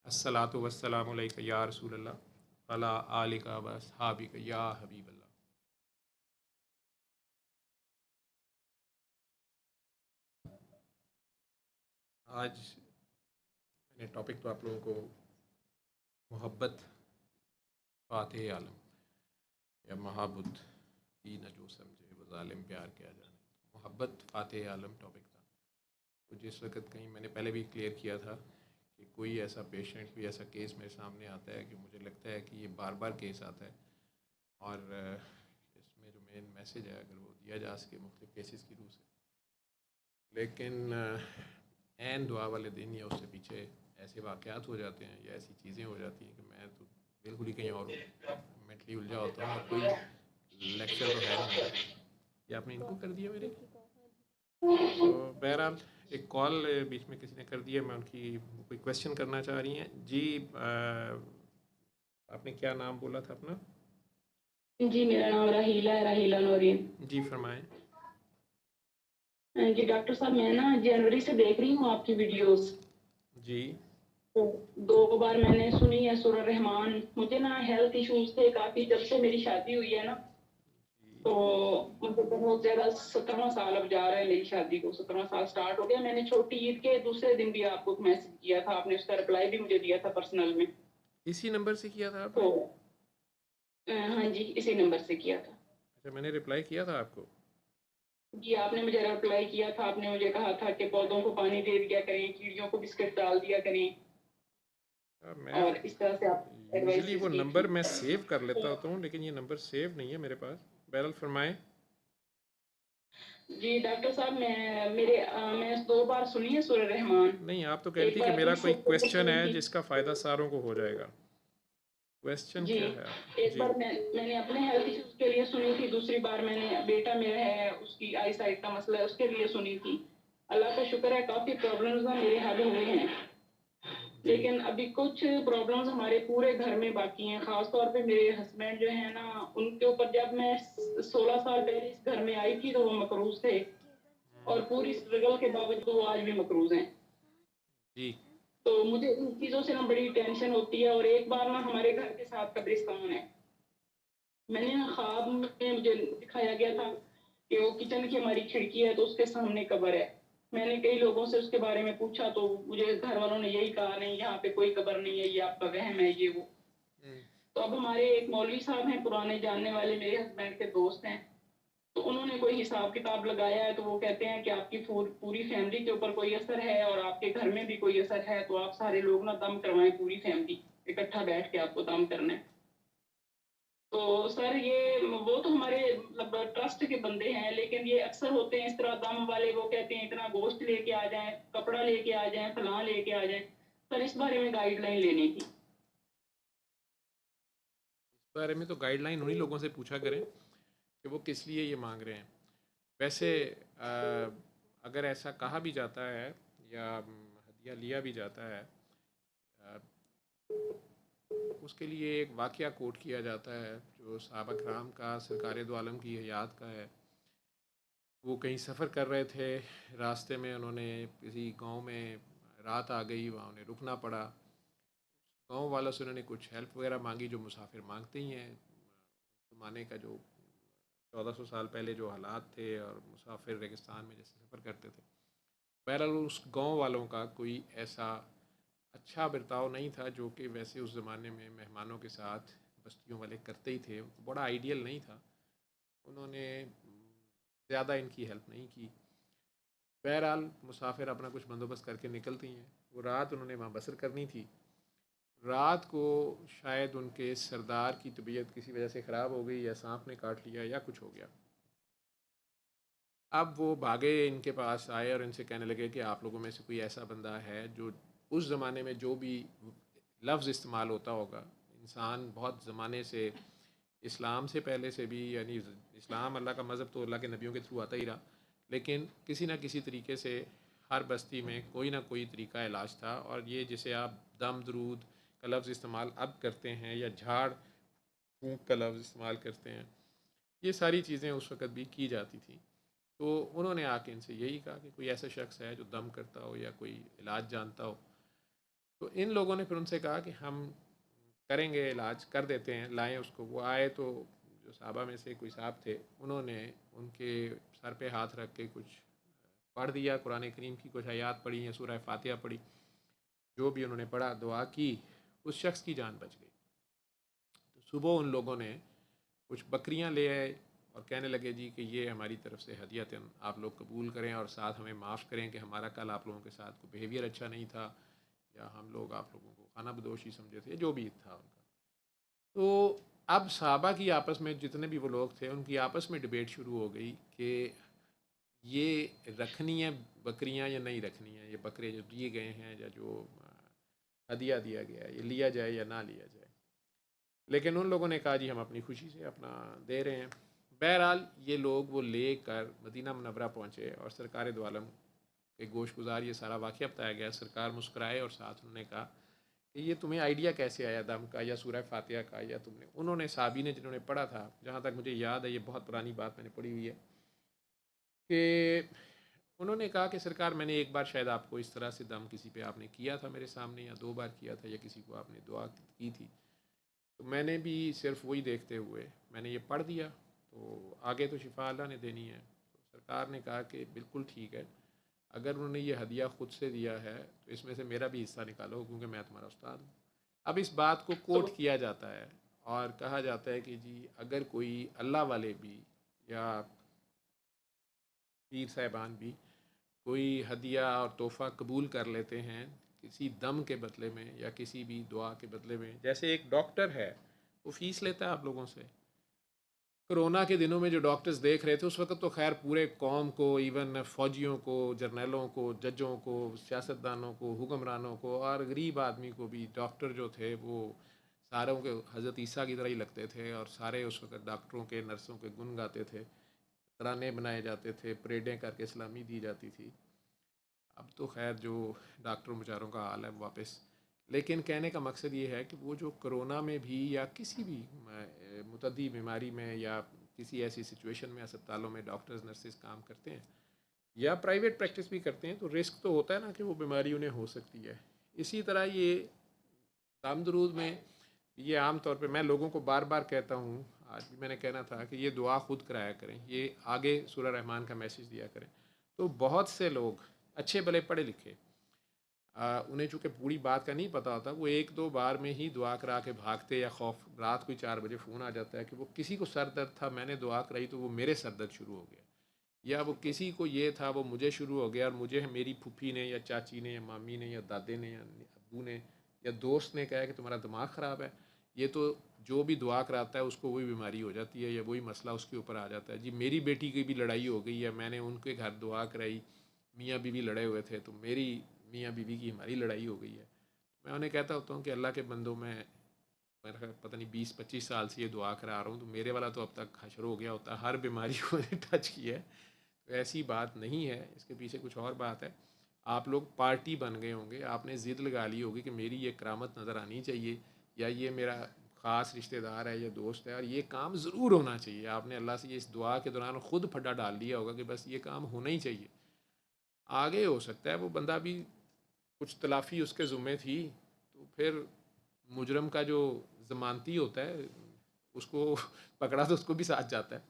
अस्सलातु वस्सलामु अलैका या रसूलल्लाह अला आलिका व अस्हाबिका या हबीबल्लाह। आज मैंने टॉपिक तो आप लोगों को मोहब्बत फ़ातिह आलम या महाबुद ही न जो समझे वो ज़ालिम प्यार क्या जाने, मोहब्बत फ़ातिह आलम टॉपिक था। तो जिस वक्त कहीं मैंने पहले भी क्लियर किया था कि कोई ऐसा पेशेंट, कोई ऐसा केस मेरे सामने आता है कि मुझे लगता है कि ये बार बार केस आता है और इसमें जो मेन मैसेज है अगर वो दिया जा सके मुख्तलिफ़ केसेस की रूह से, लेकिन ऐन दुआ वाले दिन या उससे पीछे ऐसे वाक़यात हो जाते हैं या ऐसी चीज़ें हो जाती हैं कि मैं तो बिल्कुल ही कहीं और मेंटली उलझा होता हूँ और कोई लेक्चर तो है नहीं मेरा। ये आपने इनको कर दिया मेरे, तो बहरहाल एक कॉल बीच में किसी ने कर दिया, मैं उनकी कोई क्वेश्चन करना चाह रही हैं जी। आपने क्या नाम बोला था अपना? जी, मेरा नाम राहीला है, राहीला नूरीन। जी फरमाएं। जी डॉक्टर साहब, मैं ना जनवरी से देख रही हूँ आपकी वीडियोस। जी तो 2 बार मैंने सुनी है सूरह रहमान। मुझे ना हेल्थ इश्यूज थे काफ़ी जब से मेरी शादी हुई है ना। जी तो मुझे बहुत ज़्यादा 17वां साल अब जा रहा है मेरी शादी को, 17वां साल स्टार्ट हो गया। मैंने छोटी ईद के दूसरे दिन भी आपको मैसेज किया था, आपने उसका रिप्लाई भी मुझे दिया था पर्सनल में। इसी नंबर से किया था तो आपने? हाँ जी, इसी नंबर से किया था। अच्छा, मैंने रिप्लाई किया था आपको? जी, आपने मुझे रिप्लाई किया था। आपने मुझे कहा था कि पौधों को पानी दे दिया करें, कीड़ियों को बिस्किट डाल दिया करें मैं और इस तरह से आप यूजुअली एडवाइसेस वो की नंबर थी। मैं सेव कर लेता तो होता हूँ, लेकिन ये नंबर सेव नहीं है मेरे पास। बहरहाल फरमाएं। जी डॉक्टर साहब, मैं 2 बार सुनी है सूरह रहमान। नहीं, आप तो कह रही एक थी कि बार मेरा अपनी कोई सिस्टर को क्वेश्चन सुनी है थी। जिसका फ़ायदा सारों को हो जाएगा। क्वेश्चन जी, क्या है आपका? एक जी बार मैंने अपने हेल्थ इश्यूज के लिए सुनी थी, दूसरी बार मैंने बेटा मेरा है उसकी आई साइट का मसला है उसके लिए सुनी थी। अल्लाह का शुक्र है काफ़ी प्रॉब्लम्स ना मेरे हल हुए हैं। जी लेकिन अभी कुछ प्रॉब्लम्स हमारे पूरे घर में बाकी हैं, खास तौर पे मेरे हस्बैंड जो है ना, उनके ऊपर जब मैं 16 साल पहले इस घर में आई थी तो वो मकरूज थे और पूरी स्ट्रगल के बावजूद वो आज भी मकरूज हैं। जी तो मुझे इन चीज़ों से ना बड़ी टेंशन होती है। और एक बार ना हमारे घर के साथ कब्रिस्तान है। मैंने ना ख्वाब में मुझे दिखाया गया था कि वो किचन की हमारी खिड़की है तो उसके सामने कब्र है। मैंने कई लोगों से उसके बारे में पूछा तो मुझे घर वालों ने यही कहा, नहीं यहाँ पे कोई कब्र नहीं है, ये आपका वहम है, ये वो। हम्म, तो अब हमारे एक मौलवी साहब हैं, पुराने जानने वाले, मेरे हस्बैंड के दोस्त हैं। तो उन्होंने कोई हिसाब किताब लगाया है तो वो कहते हैं कि आपकी पूरी फैमिली के ऊपर कोई असर है और आपके घर में भी कोई असर है, तो आप सारे लोग ना दम करवाएं, पूरी फैमिली इकट्ठा बैठ के आपको दम करना है। तो सर ये वो तो हमारे मतलब ट्रस्ट के बंदे हैं, लेकिन ये अक्सर होते हैं इस तरह दम वाले। वो कहते हैं इतना गोश्त लेके आ जाएं, कपड़ा लेके आ जाएं, फलां लेके आ जाएं। सर इस बारे में गाइडलाइन लेनी थी। इस बारे में तो गाइडलाइन उन्हीं लोगों से पूछा करें कि वो किस लिए ये मांग रहे हैं। वैसे अगर ऐसा कहा भी जाता है या हदिया लिया भी जाता है, अ, उसके लिए एक वाक़या कोट किया जाता है जो सहाबा कराम का, सरकार दो आलम की हयात का है। वो कहीं सफ़र कर रहे थे, रास्ते में उन्होंने किसी गांव में रात आ गई, वहाँ उन्हें रुकना पड़ा। गांव वालों से उन्होंने कुछ हेल्प वगैरह मांगी जो मुसाफिर मांगते ही हैं। ज़माने का जो 1400 साल पहले जो हालात थे और मुसाफिर रेगिस्तान में जैसे सफ़र करते थे, बहरहाल उस गांव वालों का कोई ऐसा अच्छा बर्ताव नहीं था जो कि वैसे उस ज़माने में मेहमानों के साथ बस्तियों वाले करते ही थे। बड़ा आइडियल नहीं था। उन्होंने ज़्यादा इनकी हेल्प नहीं की। बहरहाल मुसाफिर अपना कुछ बंदोबस्त करके निकलती हैं। वो रात उन्होंने वहाँ बसर करनी थी। रात को शायद उनके सरदार की तबीयत किसी वजह से ख़राब हो गई या सांप ने काट लिया या कुछ हो गया। अब वो भागे, इनके पास आए और इनसे कहने लगे कि आप लोगों में से कोई ऐसा बंदा है जो उस ज़माने में जो भी लफ्ज़ इस्तेमाल होता होगा, इंसान बहुत ज़माने से, इस्लाम से पहले से भी, यानी इस्लाम अल्लाह का मज़हब तो अल्लाह के नबियों के थ्रू आता ही रहा, लेकिन किसी न किसी तरीके से हर बस्ती में कोई ना कोई तरीका इलाज था। और ये जिसे आप दम दरूद का लफ्ज़ इस्तेमाल अब करते हैं या झाड़ फूंक का लफ्ज़ इस्तेमाल करते हैं, ये सारी चीज़ें उस वक़्त भी की जाती थी। तो उन्होंने आके इनसे यही कहा कि कोई ऐसा शख्स है जो दम करता हो या कोई इलाज जानता हो। तो इन लोगों ने फिर उनसे कहा कि हम करेंगे इलाज, कर देते हैं, लाएं उसको। वो आए तो जो साहबा में से कोई साहब थे, उन्होंने उनके सर पे हाथ रख के कुछ पढ़ दिया, कुरान करीम की कुछ आयात पढ़ी या सूरह फातिहा पढ़ी, जो भी उन्होंने पढ़ा, दुआ की, उस शख्स की जान बच गई। तो सुबह उन लोगों ने कुछ बकरियां ले आए और कहने लगे जी कि ये हमारी तरफ से हदियतन आप लोग कबूल करें और साथ हमें माफ़ करें कि हमारा कल आप लोगों के साथ कोई बिहेवियर अच्छा नहीं था, या हम लोग आप लोगों को खाना बदोशी समझे थे, जो भी था उनका। तो अब सहाबा की आपस में जितने भी वो लोग थे, उनकी आपस में डिबेट शुरू हो गई कि ये रखनी है बकरियां या नहीं रखनी है, ये बकरे जो दिए गए हैं या जो हदिया दिया गया है, ये लिया जाए या ना लिया जाए। लेकिन उन लोगों ने कहा जी हम अपनी खुशी से अपना दे रहे हैं। बहरहाल ये लोग वो ले कर मदीना मुनव्वरा पहुँचे और सरकार दो आलम के गोश गुजार ये सारा वाक़या बताया गया। सरकार मुस्कुराए और साथ उन्होंने कहा कि ये तुम्हें आइडिया कैसे आया दम का या सूरह फातिहा का, या तुमने, उन्होंने साहबी ने जिन्होंने पढ़ा था, जहाँ तक मुझे याद है, ये बहुत पुरानी बात मैंने पढ़ी हुई है, कि उन्होंने कहा कि सरकार मैंने एक बार शायद आपको इस तरह से दम किसी पे आपने किया था मेरे सामने, या दो बार किया था, या किसी को आपने दुआ की थी, तो मैंने भी सिर्फ वही देखते हुए मैंने ये पढ़ दिया, तो आगे तो शिफा अल्लाह ने देनी है। तो सरकार ने कहा कि बिल्कुल ठीक है, अगर उन्होंने ये हदिया ख़ुद से दिया है तो इसमें से मेरा भी हिस्सा निकालो, क्योंकि मैं तुम्हारा उस्ताद हूँ। अब इस बात को कोट किया जाता है और कहा जाता है कि जी अगर कोई अल्लाह वाले भी या पीर साहिबान भी कोई हदिया और तोहफ़ा कबूल कर लेते हैं किसी दम के बदले में या किसी भी दुआ के बदले में, जैसे एक डॉक्टर है वो फ़ीस लेता है आप लोगों से। कोरोना के दिनों में जो डॉक्टर्स देख रहे थे उस वक्त तो खैर पूरे कौम को, इवन फ़ौजियों को, जर्नलों को, जजों को, सियासतदानों को, हुक्मरानों को और गरीब आदमी को भी, डॉक्टर जो थे वो सारों के हज़रत ईसा की तरह ही लगते थे और सारे उस वक्त डॉक्टरों के, नर्सों के गुन गाते थे, तराने बनाए जाते थे, परेडें करके सलामी दी जाती थी। अब तो खैर जो डॉक्टरों बेचारों का हाल है वापस। लेकिन कहने का मकसद ये है कि वो जो कोरोना में भी या किसी भी मुतद्दी बीमारी में या किसी ऐसी सिचुएशन में अस्पतालों में डॉक्टर्स नर्सेज काम करते हैं या प्राइवेट प्रैक्टिस भी करते हैं, तो रिस्क तो होता है ना कि वो बीमारी उन्हें हो सकती है। इसी तरह ये दाम दरूद में ये आम तौर पे मैं लोगों को बार बार कहता हूँ, आज भी मैंने कहना था कि ये दुआ खुद कराया करें, ये आगे सूरह रहमान का मैसेज दिया करें। तो बहुत से लोग अच्छे भले पढ़े लिखे, उन्हें चूँकि पूरी बात का नहीं पता होता, वो एक दो बार में ही दुआ करा के भागते, या खौफ रात को 4 बजे फ़ोन आ जाता है कि वो किसी को सर दर्द था, मैंने दुआ कराई तो वो मेरे सर दर्द शुरू हो गया, या वो किसी को ये था वो मुझे शुरू हो गया और मुझे मेरी फूफी ने या चाची ने या मामी ने या दादे ने या अब्बू ने या दोस्त ने कहा कि तुम्हारा दिमाग ख़राब है। ये तो जो भी दुआ कराता है उसको वही बीमारी हो जाती है या वही मसला उसके ऊपर आ जाता है। जी मेरी बेटी की भी लड़ाई हो गई है, मैंने उनके घर दुआ कराई, मियाँ बीवी लड़े हुए थे, तो मेरी मियाँ बीवी की हमारी लड़ाई हो गई है। मैं उन्हें कहता होता हूँ कि अल्लाह के बंदों में, मैं पता नहीं 20-25 साल से ये दुआ करा रहा हूँ, तो मेरे वाला तो अब तक हशर हो गया होता, हर बीमारी को टच किया है। तो ऐसी बात नहीं है, इसके पीछे कुछ और बात है। आप लोग पार्टी बन गए होंगे, आपने ज़िद लगा ली होगी कि मेरी ये करामत नज़र आनी चाहिए, या ये मेरा ख़ास रिश्तेदार है या दोस्त है और ये काम ज़रूर होना चाहिए। आपने अल्लाह से ये इस दुआ के दौरान खुद फटा डाल लिया होगा कि बस ये काम होना ही चाहिए। आगे हो सकता है वो बंदा भी कुछ तलाफ़ी उसके ज़ुम्मे थी, तो फिर मुजरम का जो ज़मानती होता है उसको पकड़ा तो उसको भी साथ जाता है।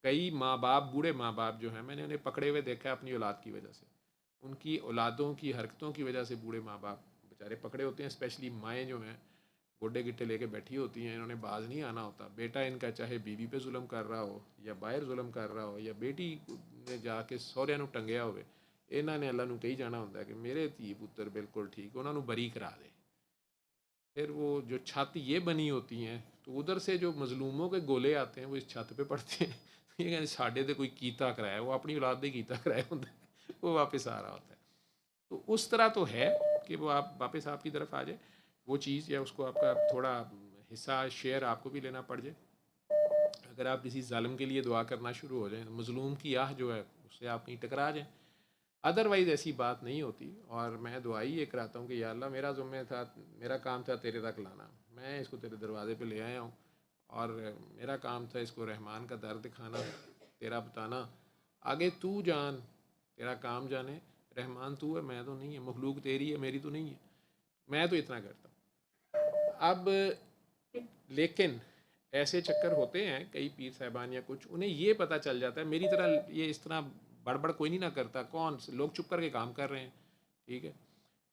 कई माँ बाप, बूढ़े माँ बाप जो हैं, मैंने उन्हें पकड़े हुए देखा है अपनी औलाद की वजह से। उनकी औलादों की हरकतों की वजह से बूढ़े माँ बाप बेचारे पकड़े होते हैं। स्पेशली माएँ जो हैं गोड्डे गिट्टे लेके बैठी होती हैं, इन्होंने बाज नहीं आना होता। बेटा इनका चाहे बीवी पे जुल्म कर रहा हो या बाहर जुल्म कर रहा हो या बेटी ने जाके सहुरिਆਂ ਨੂੰ ਟੰਗਿਆ ਹੋਵੇ, ਇਹਨਾਂ ਨੇ ਅੱਲਾ ਨੂੰ ਕਹੀ जाना होता है कि मेरे धी पुत्र बिल्कुल ठीक, उन्होंने बरी करा दे। फिर वो जो छत ये बनी होती हैं तो उधर से जो मजलूमों के गोले आते हैं वो इस छत पे पड़ते हैं। ये कहते साढ़े तो कोई कीता कराया, वो अपनी औलाद दे कीता कराया होता है, वो वापस आ रहा होता है। तो उस तरह तो है कि वो आप वापस आपकी तरफ आ जाए वो चीज़, या उसको आपका थोड़ा हिस्सा शेयर आपको भी लेना पड़ जाए। अगर आप किसी जालिम के लिए दुआ करना शुरू हो जाएं, मजलूम की आह जो है उससे आप कहीं टकरा जाएं, अदरवाइज़ ऐसी बात नहीं होती। और मैं दुआ ही ये कराता हूँ कि या अल्लाह मेरा ज़ुम्मे था, मेरा काम था तेरे तक लाना, मैं इसको तेरे दरवाज़े पे ले आया हूँ, और मेरा काम था इसको रहमान का दर दिखाना, तेरा बताना, आगे तू जान, तेरा काम जाने, रहमान तू है, मैं तो नहीं है, मखलूक तेरी है, मेरी तो नहीं है। मैं तो इतना करता हूँ। अब लेकिन ऐसे चक्कर होते हैं कई पीर साहबान या कुछ, उन्हें ये पता चल जाता है मेरी तरह ये इस तरह बड़बड़ कोई नहीं ना करता, कौन लोग चुप करके काम कर रहे हैं, ठीक है।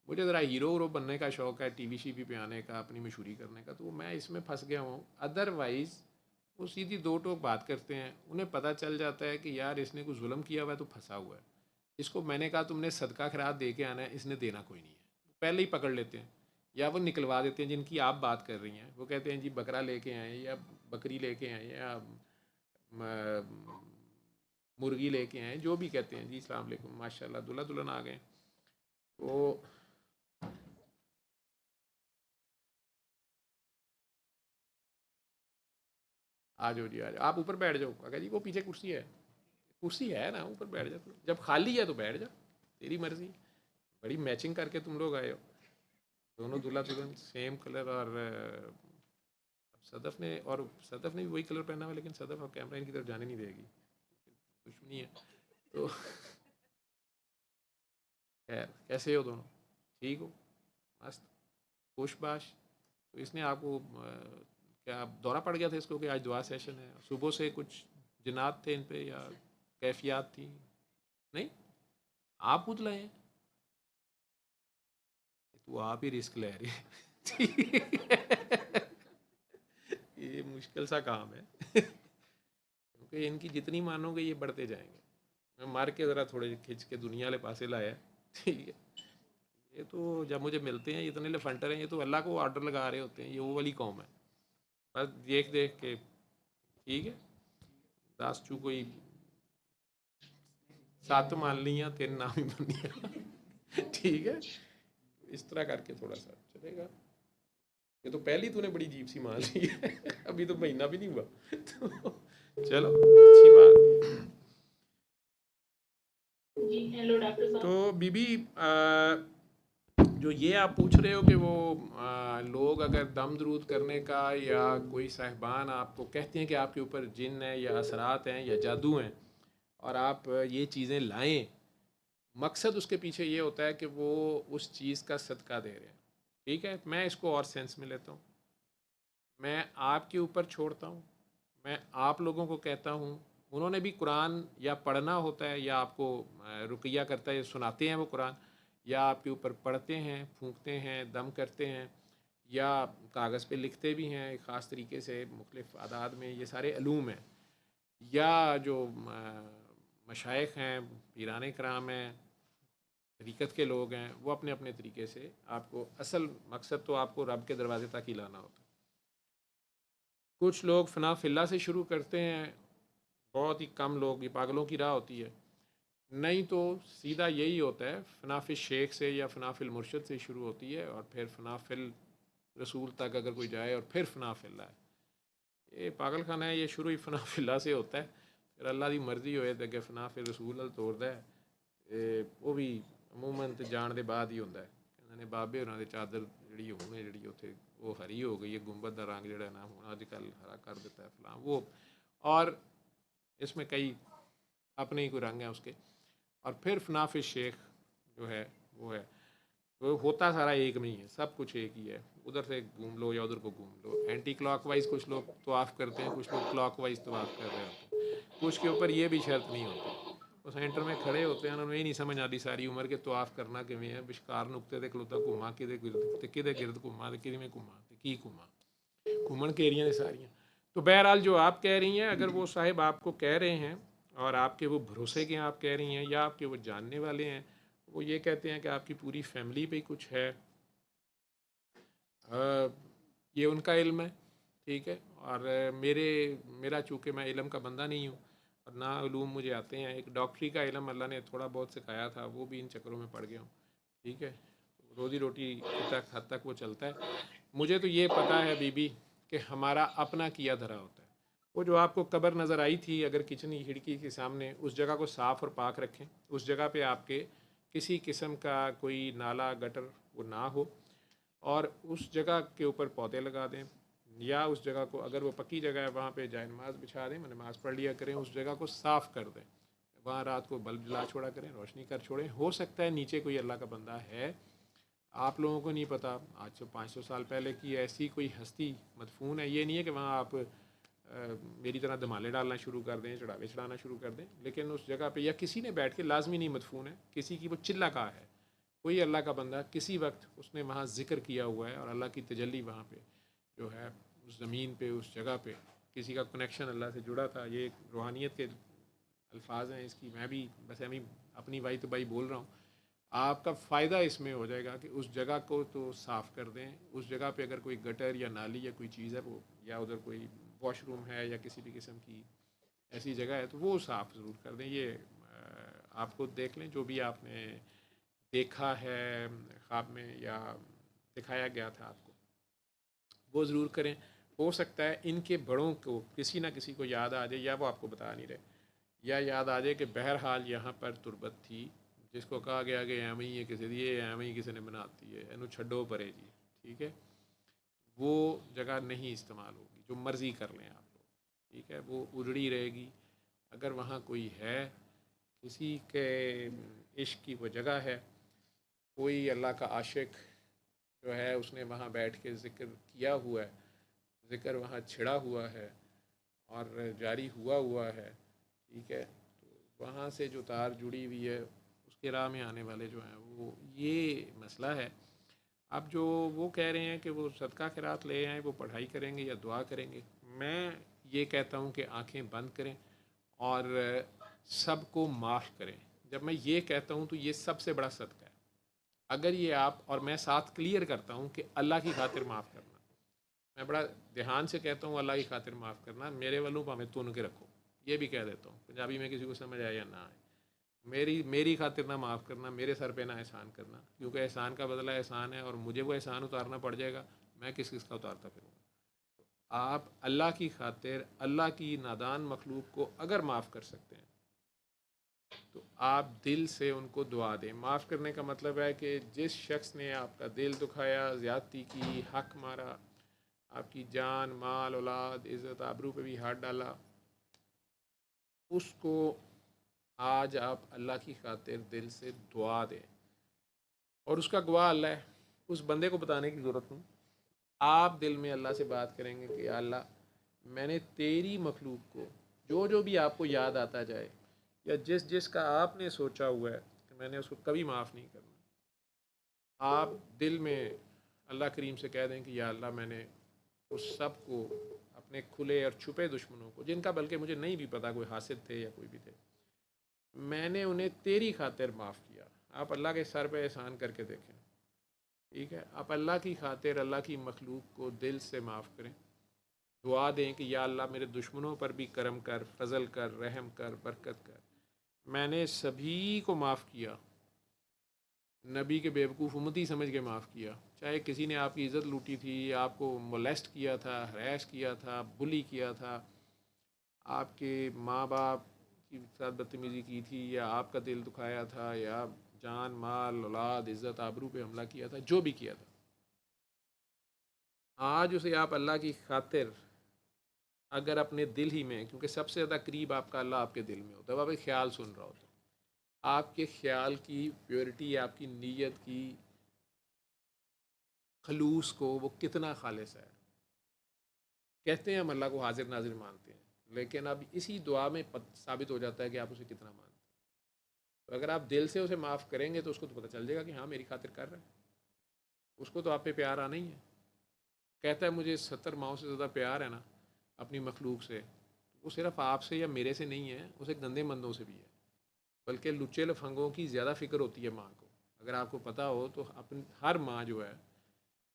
मुझे ज़रा हीरो वीरो बनने का शौक़ है, टीवी शीवी पे आने का, अपनी मशहूरी करने का, तो मैं इसमें फंस गया हूँ। अदरवाइज़ वो सीधी दो टोक बात करते हैं, उन्हें पता चल जाता है कि यार इसने कुछ जुल्म किया हुआ है तो फंसा हुआ है, इसको मैंने कहा तुमने सदका खैरात दे के आना है, इसने देना कोई नहीं है, पहले ही पकड़ लेते हैं। या वो निकलवा देते हैं जिनकी आप बात कर रही हैं, वो कहते हैं जी बकरा लेके आए या बकरी लेके आए या मुर्गी लेके आए, जो भी कहते हैं जी, अस्सलाम वालेकुम माशाल्लाह दुल्हा दुल्हन आ गए। तो आ जाओ जी आ जाओ, आप ऊपर बैठ जाओ। अगर जी वो पीछे कुर्सी है ना, ऊपर बैठ जा, जब खाली है तो बैठ जा, तेरी मर्जी। बड़ी मैचिंग करके तुम लोग आए हो, दोनों दूल्हा दुल्हन सेम कलर। और सदफ ने भी वही कलर पहना हुआ, लेकिन सदफ अब कैमरा इनकी तरफ जाने नहीं देगी, दुश्मनी है। तो खैर, कैसे हो दोनों, ठीक हो, मस्त, खुशबाश। तो इसने आपको क्या दौरा पड़ गया था इसको कि आज दुआ सेशन है, सुबह से कुछ जिन्नात थे इन पे या कैफियत थी? नहीं, आप खुद लाए हैं, तो आप ही रिस्क ले रहे हैं। ये मुश्किल सा काम है, क्योंकि इनकी जितनी मानोगे ये बढ़ते जाएंगे। मैं मार के ज़रा थोड़े खिंच के दुनिया वाले पासे लाया, ठीक है। ये तो जब मुझे मिलते हैं इतने लफंटर हैं, ये तो अल्लाह को ऑर्डर लगा रहे होते हैं, ये वो वाली कौम है, बस देख देख के, ठीक है। दास चू कोई सात मान लिया तेरे नाम ही बन गया, ठीक है। इस तरह करके थोड़ा सा चलेगा। ये तो पहली तूने बड़ी अजीब सी मान ली है, अभी तो महीना भी नहीं हुआ, तो चलो अच्छी बात। जी हेलो डॉक्टर साहब। तो बीबी जो ये आप पूछ रहे हो कि वो लोग अगर दम दरूद करने का या कोई साहिबान आपको कहते हैं कि आपके ऊपर जिन है या असरात हैं या जादू हैं और आप ये चीज़ें लाएं, मकसद उसके पीछे ये होता है कि वो उस चीज़ का सदका दे रहे हैं, ठीक है। मैं इसको और सेंस में लेता हूँ, मैं आपके ऊपर छोड़ता हूँ, मैं आप लोगों को कहता हूँ, उन्होंने भी कुरान या पढ़ना होता है या आपको रुकिया करता है, सुनाते हैं वो कुरान, या आपके ऊपर पढ़ते हैं, फूंकते हैं, दम करते हैं, या कागज़ पे लिखते भी हैं एक ख़ास तरीके से मुख्तलिफ़ आदाद में, ये सारे अलूम हैं। या जो मशाइख हैं, पीराने कराम हैं, तरीक़त के लोग हैं, वो अपने अपने तरीके से आपको, असल मकसद तो आपको रब के दरवाज़े तक ही लाना होता है। कुछ लोग फ़ना फ़िल्ला से शुरू करते हैं, बहुत ही कम लोग, ये पागलों की राह होती है। नहीं तो सीधा यही होता है, फ़नाफ़िल शेख से या फ़नाफ़िल मुर्शद से शुरू होती है और फिर फ़नाफ़िल रसूल तक अगर कोई जाए और फिर फ़नाफ़िल्ला है। ये पागल खाना है, ये शुरू ही फ़नाफ़िल्ला से होता है, फिर अल्लाह की मर्जी होए तो अगे फ़नाफ़िल रसूल अल तोड़ता है, वो भी अमूमन तो जान के बाद ही होता है। कहते बाबे होरां दी चादर जी हुणे जी उत्थे वो हरी हो गई है, गुंबद का रंग जोड़ा ना हुण अजकल हरा कर दिता है फलां वो, और इसमें कई अपने ही कोई रंग हैं उसके। और फिर फ़नाफ़िल शेख जो है वो होता सारा एक नहीं है, सब कुछ एक ही है, उधर से घूम लो या उधर को घूम लो। एंटी क्लॉकवाइज कुछ लोग तवाफ़ करते हैं, कुछ लोग क्लॉकवाइज तवाफ़ कर रहे होते हैं, कुछ के ऊपर ये भी शर्त नहीं होती। वो सेंटर में खड़े होते हैं, उन्होंने ये नहीं समझ आती सारी उम्र के तवाफ़ करना किमें है, विशकार नुकते ते खलोता घूमा कि गिरद घूमा तो कि घूमा तो की घूमा, घूमन घेरियाँ ने सारियाँ। तो बहरहाल जो आप कह रही हैं, अगर वो साहिब आपको कह रहे हैं और आपके वो भरोसे के आप कह रही हैं या आपके वो जानने वाले हैं, वो ये कहते हैं कि आपकी पूरी फैमिली पे कुछ है, ये उनका इल्म है, ठीक है। और मेरा चूँकि मैं इल्म का बंदा नहीं हूँ और ना उलूम मुझे आते हैं, एक डॉक्टरी का इल्म अल्लाह ने थोड़ा बहुत सिखाया था, वो भी इन चक्करों में पड़ गया हूँ, ठीक है। रोज़ी रोटी तक हद तक वो चलता है। मुझे तो ये पता है बीबी कि हमारा अपना किया धरा होता है। वो जो आपको कब्र नज़र आई थी, अगर किचन की खिड़की के सामने, उस जगह को साफ़ और पाक रखें, उस जगह पे आपके किसी किस्म का कोई नाला गटर वो ना हो, और उस जगह के ऊपर पौधे लगा दें, या उस जगह को, अगर वो पक्की जगह है वहाँ पे जाए नमाज बिछा दें, नमाज़ पढ़ लिया करें, उस जगह को साफ़ कर दें, वहाँ रात को बल्ब जला छोड़ा करें, रोशनी कर छोड़ें। हो सकता है नीचे कोई अल्लाह का बंदा है, आप लोगों को नहीं पता, आज से 500 साल पहले की ऐसी कोई हस्ती मदफून है। ये नहीं है कि वहाँ आप मेरी तरह धमाले डालना शुरू कर दें, चढ़ावे चढ़ाना शुरू कर दें, लेकिन उस जगह पे या किसी ने बैठ के, लाजमी नहीं मदफून है, किसी की वो चिल्ला कहा है, कोई अल्लाह का बंदा किसी वक्त उसने वहाँ ज़िक्र किया हुआ है और अल्लाह की तजल्ली वहाँ पे जो है उस ज़मीन पे, उस जगह पे किसी का कनेक्शन अल्लाह से जुड़ा था। ये रूहानियत के अल्फाज हैं इसकी, मैं भी बस मैं अपनी वाई तो भाई बोल रहा हूँ। आपका फ़ायदा इसमें हो जाएगा कि उस जगह को तो साफ़ कर दें। उस जगह पे अगर कोई गटर या नाली या कोई चीज़ है वो, या उधर कोई वॉशरूम है या किसी भी किस्म की ऐसी जगह है तो वो साफ़ ज़रूर कर दें। ये आप खुद देख लें, जो भी आपने देखा है ख्वाब में या दिखाया गया था आपको, वो ज़रूर करें। हो सकता है इनके बड़ों को किसी ना किसी को याद आ जाए, या वो आपको बता नहीं रहे, या याद आ जाए कि बहरहाल यहाँ पर तुरबत थी जिसको कहा गया कि एवं ही किसी दी, एवं ही किसी ने बनाती है, इन्हों छड्डो परे जी, ठीक है। वो जगह नहीं इस्तेमाल होगी, जो मर्ज़ी कर लें आप लोग, ठीक है, वो उजड़ी रहेगी। अगर वहाँ कोई है, किसी के इश्क की वो जगह है, कोई अल्लाह का आशिक जो है उसने वहाँ बैठ के ज़िक्र किया हुआ है, ज़िक्र वहाँ छिड़ा हुआ है और जारी हुआ हुआ है, ठीक है, तो वहाँ से जो तार जुड़ी हुई है उसके राह में आने वाले जो हैं वो, ये मसला है। अब जो वो कह रहे हैं कि वो सदका खैरात ले आएँ, वो पढ़ाई करेंगे या दुआ करेंगे, मैं ये कहता हूँ कि आंखें बंद करें और सबको माफ़ करें। जब मैं ये कहता हूँ तो ये सबसे बड़ा सदका है। अगर ये आप, और मैं साथ क्लियर करता हूँ कि अल्लाह की खातिर माफ़ करना, मैं बड़ा ध्यान से कहता हूँ अल्लाह की खातिर माफ़ करना, मेरे वालों भावें तुन के रखो, ये भी कह देता हूँ, पंजाबी में किसी को समझ आए या ना आए, मेरी मेरी खातिर ना माफ़ करना, मेरे सर पे ना एहसान करना, क्योंकि एहसान का बदला एहसान है और मुझे वो एहसान उतारना पड़ जाएगा, मैं किस किस का उतारता फिरूँगा। आप अल्लाह की खातिर अल्लाह की नादान मखलूक को अगर माफ़ कर सकते हैं तो आप दिल से उनको दुआ दें। माफ़ करने का मतलब है कि जिस शख्स ने आपका दिल दुखाया, ज़्यादती की, हक मारा, आपकी जान, माल, औलाद, इज़्ज़त, आबरू पे भी हाथ डाला, उसको आज आप अल्लाह की खातिर दिल से दुआ दें और उसका गवाह अल्लाह है, उस बंदे को बताने की ज़रूरत नहीं। आप दिल में अल्लाह से बात करेंगे कि या अल्लाह मैंने तेरी मखलूक को, जो जो भी आपको याद आता जाए या जिस जिस का आपने सोचा हुआ है कि मैंने उसको कभी माफ़ नहीं करना, आप दिल में अल्लाह करीम से कह दें कि या अल्लाह मैंने उस सब को, अपने खुले और छुपे दुश्मनों को, जिनका बल्कि मुझे नहीं भी पता कोई हासिद थे या कोई भी थे, मैंने उन्हें तेरी खातिर माफ़ किया। आप अल्लाह के सर पे एहसान करके देखें, ठीक है। आप अल्लाह की खातिर अल्लाह की मखलूक को दिल से माफ़ करें, दुआ दें कि या अल्लाह मेरे दुश्मनों पर भी करम कर, फजल कर, रहम कर, बरकत कर। मैंने सभी को माफ़ किया, नबी के बेवकूफ़ उम्मती समझ के माफ़ किया, चाहे किसी ने आपकी इज़्ज़त लूटी थी, आपको मोलेस्ट किया था, हरैश किया था, बुली किया था, आपके माँ बाप के साथ बदतमीज़ी की थी, या आपका दिल दुखाया था, या जान, माल, औलाद, इज़्ज़त, आबरू पे हमला किया था, जो भी किया था, आज उसे आप अल्लाह की खातिर अगर अपने दिल ही में, क्योंकि सबसे ज़्यादा करीब आपका अल्लाह आपके दिल में होता है, वो आपके ख्याल सुन रहा होता है, आपके ख्याल की प्योरिटी, आपकी नीयत की खलूस को वो कितना खालिस है। कहते हैं हम अल्लाह को हाजिर नाजिर मानते हैं, लेकिन अब इसी दुआ में साबित हो जाता है कि आप उसे कितना मानते हैं। तो अगर आप दिल से उसे माफ़ करेंगे तो उसको तो पता चल जाएगा कि हाँ मेरी खातिर कर रहा है, उसको तो आप पे प्यार आना ही है। कहता है मुझे 70 माओं से ज़्यादा प्यार है ना अपनी मखलूक से, वो सिर्फ आपसे या मेरे से नहीं है, उसे गंदे मंदों से भी है, बल्कि लुच्चे लफंगों की ज़्यादा फ़िक्र होती है माँ को। अगर आपको पता हो तो अपनी हर माँ जो है,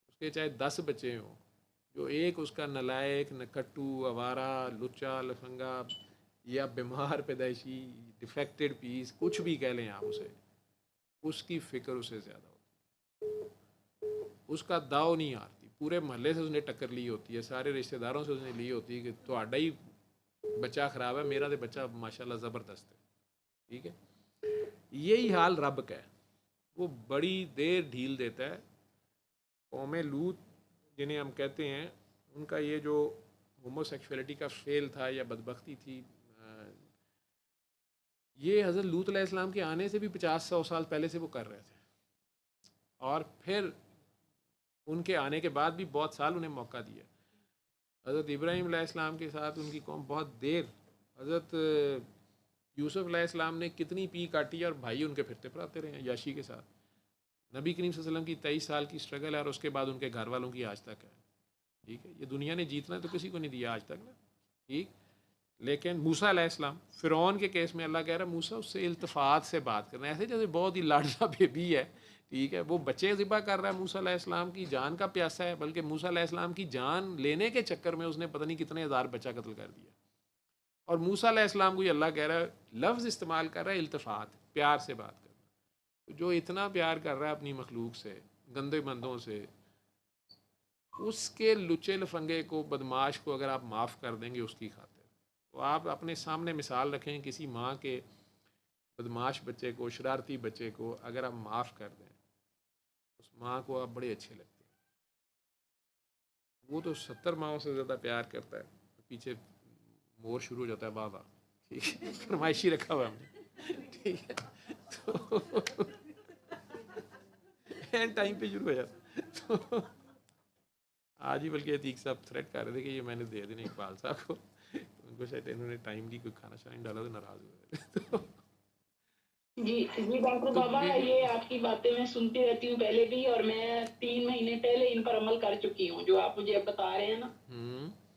उसके चाहे 10 बच्चे हों, जो एक उसका नलायक, नकट्टू, आवारा, लुच्चा लफंगा या बीमार पैदाइशी, डिफेक्टेड पीस, कुछ भी कह लें आप उसे, उसकी फ़िक्र उसे ज़्यादा होती है। उसका दाव नहीं हारती, पूरे महल्ले से उसने टक्कर ली होती है, सारे रिश्तेदारों से उसने ली होती है कि तुहाडा ही बच्चा ख़राब है, मेरा तो बच्चा माशाल्लाह ज़बरदस्त है, ठीक है। यही हाल रब का है, वो बड़ी देर ढील देता है। कौम लूत जिन्हें हम कहते हैं, उनका ये जो होमोसेक्सुअलिटी का फेल था या बदबख्ती थी, ये हज़रत लूत अलैहिस्सलाम के आने से भी 50-100 साल पहले से वो कर रहे थे। और फिर उनके आने के बाद भी बहुत साल उन्हें मौका दिया। हज़रत इब्राहीम अलैहिस्सलाम के साथ उनकी कौम बहुत देर, हज़रत यूसुफ अलैहिस्सलाम ने कितनी पी काटी और भाई उनके फिरते फराते रहे हैं याशी के साथ। नबी करीम सल्लल्लाहु अलैहि वसल्लम की 23 साल की स्ट्रगल है और उसके बाद उनके घर वालों की आज तक है। ठीक है, ये दुनिया ने जीतना तो किसी को नहीं दिया आज तक ना। ठीक, लेकिन मूसा अलैहिस्सलाम फ़िरौन के केस में अल्लाह कह रहा है मूसा उससे इल्तफ़ात से बात करना, ऐसे जैसे बहुत ही लाडला बेबी है। ठीक है, वो बच्चे ज़िबा कर रहा है, मूसा अलैहिस्सलाम की जान का प्यासा है, बल्कि मूसा अलैहिस्सलाम की जान लेने के चक्कर में उसने पता नहीं कितने हज़ार बच्चा कत्ल कर दिया। और मूसा अलैहिस्सलाम को ये अल्लाह कह रहा है, लफ्ज़ इस्तेमाल कर रहा है इल्तफ़ात, प्यार से बात करना। तो जो इतना प्यार कर रहा है अपनी मखलूक से, गंदे बंदों से, उसके लुचे लफंगे को, बदमाश को अगर आप माफ़ कर देंगे उसकी खातिर, तो आप अपने सामने मिसाल रखें किसी माँ के बदमाश बच्चे को, शरारती बच्चे को अगर आप माफ़ कर दें, उस माँ को आप बड़े अच्छे लगते हैं। वो तो 70 माओं से ज़्यादा प्यार करता है। पीछे मोर शुरू हो जाता है, वाह वाह, ठीक है, फरमाइशी रखा हुआ हमने। ठीक है, तो एंड टाइम पे शुरू हो जाता। तो आज ही बल्कि अतीक साहब थ्रेट कर रहे थे कि ये मैंने दे देने इकबाल साहब को, उनको शायद इन्होंने टाइम की कोई खाना शाना डाला तो नाराज़ हुए। जी, जी डॉक्टर तो बाबा, मेरी, ये आपकी बातें मैं सुनती रहती हूँ पहले भी, और मैं 3 महीने पहले इन पर अमल कर चुकी हूँ, जो आप मुझे अब बता रहे हैं ना।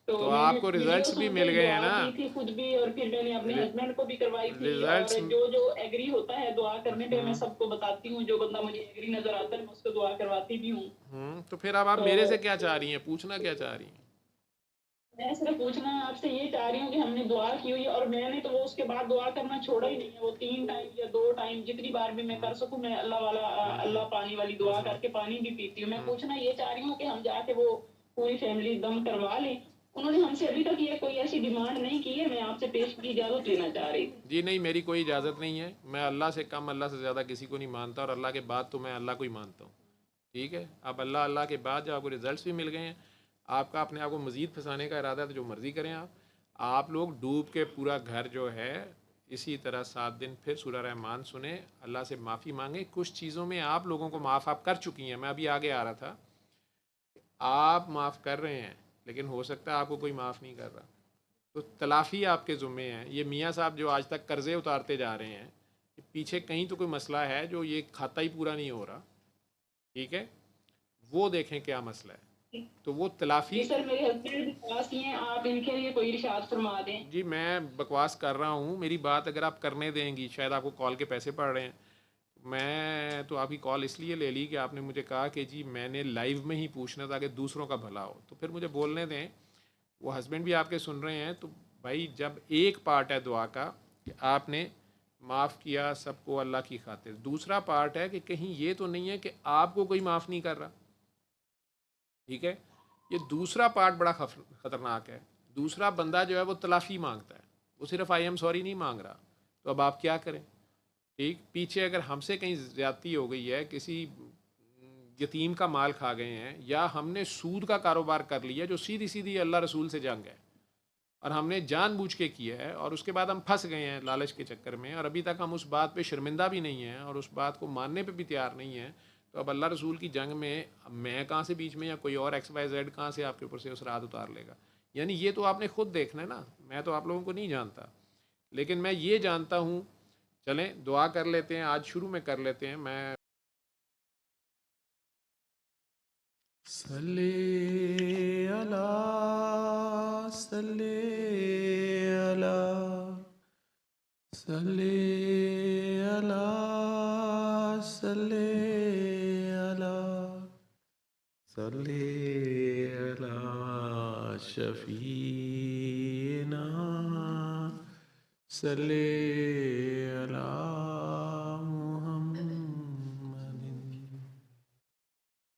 तो तो मैंने आपको वीडियो रिजल्ट्स भी सुन मिल के गए हैं दुआ ना। की थी खुद भी, और फिर मैंने अपने हस्बैंड को भी करवाई थी, और रिजल्ट्स, जो एग्री होता है दुआ करने पे मैं सबको बताती हूँ, जो बंदा मुझे एग्री नज़र आता है मैं उसको दुआ करवाती भी हूँ। तो फिर अब आप तो मेरे से क्या चाह रही हैं, पूछना क्या चाह रही हैं? मैं सिर्फ पूछना आपसे ये चाह रही हूँ कि हमने दुआ की हुई है, और मैंने तो वो उसके बाद दुआ करना छोड़ा ही नहीं है। वो 3 टाइम या 2 टाइम जितनी बार भी मैं कर सकूँ, मैं अल्लाह पानी वाली दुआ करके पानी भी पीती हूँ। मैं पूछना ये चाह रही हूँ कि हम जाके वो पूरी फैमिली दम करवा लें। उन्होंने हमसे अभी तक ये कोई ऐसी डिमांड नहीं की है। मैं आपसे पेश की इजाज़त लेना चाह रही थी। जी नहीं, मेरी कोई इजाज़त नहीं है। मैं अल्लाह से कम, अल्लाह से ज़्यादा किसी को नहीं मानता, और अल्लाह के बाद तो मैं अल्लाह को ही मानता हूँ। ठीक है, अब अल्लाह अल्लाह के बाद जब आपको रिजल्ट्स भी मिल गए हैं, आपका अपने आप को मज़ीद फंसाने का इरादा है तो जो मर्ज़ी करें आप लोग डूब के पूरा घर जो है इसी तरह 7 दिन फिर सूरह रहमान सुने, अल्लाह से माफ़ी मांगे। कुछ चीज़ों में आप लोगों को माफ़ आप कर चुकी हैं, मैं अभी आगे आ रहा था, आप माफ़ कर रहे हैं, लेकिन हो सकता है आपको कोई माफ़ नहीं कर रहा। तो तलाफ़ी आपके ज़ुम्मे है। ये मियाँ साहब जो आज तक कर्ज़े उतारते जा रहे हैं, पीछे कहीं तो कोई मसला है जो ये खाता ही पूरा नहीं हो रहा। ठीक है, वो देखें क्या मसला है, तो वो जी तलाफ़ी। सर, मेरे हस्बैंड भी पास ही हैं, आप इनके लिए कोई इरशाद फरमा दें। जी मैं बकवास कर रहा हूँ, मेरी बात अगर आप करने देंगी, शायद आपको कॉल के पैसे पड़ रहे हैं। मैं तो आपकी कॉल इसलिए ले ली कि आपने मुझे कहा कि जी मैंने लाइव में ही पूछना था कि दूसरों का भला हो, तो फिर मुझे बोलने दें। वो हस्बैंड भी आपके सुन रहे हैं, तो भाई जब एक पार्ट है दुआ का कि आपने माफ़ किया सबको अल्लाह की खातिर, दूसरा पार्ट है कि कहीं ये तो नहीं है कि आपको कोई माफ़ नहीं कर रहा। ठीक है, ये दूसरा पार्ट बड़ा ख़तरनाक है। दूसरा बंदा जो है वो तलाफ़ी मांगता है, वो सिर्फ आई एम सॉरी नहीं मांग रहा। तो अब आप क्या करें? ठीक, पीछे अगर हमसे कहीं ज़्यादती हो गई है, किसी यतीम का माल खा गए हैं, या हमने सूद का कारोबार कर लिया जो सीधी सीधी अल्लाह रसूल से जंग है, और हमने जानबूझ के किया है, और उसके बाद हम फंस गए हैं लालच के चक्कर में, और अभी तक हम उस बात पे शर्मिंदा भी नहीं हैं और उस बात को मानने पे भी तैयार नहीं हैं, तो अब अल्लाह रसूल की जंग में मैं कहाँ से बीच में, या कोई और XYZ कहाँ से आपके ऊपर से उस रात उतार लेगा? यानी ये तो आपने खुद देखना है ना, मैं तो आप लोगों को नहीं जानता, लेकिन मैं ये जानता हूँ। चलें दुआ कर लेते हैं, आज शुरू में कर लेते हैं। मैं सल्ले अला सल्ले अला सल्ले अला सल्ले अला सल्ले अला शफीना सल्ले अला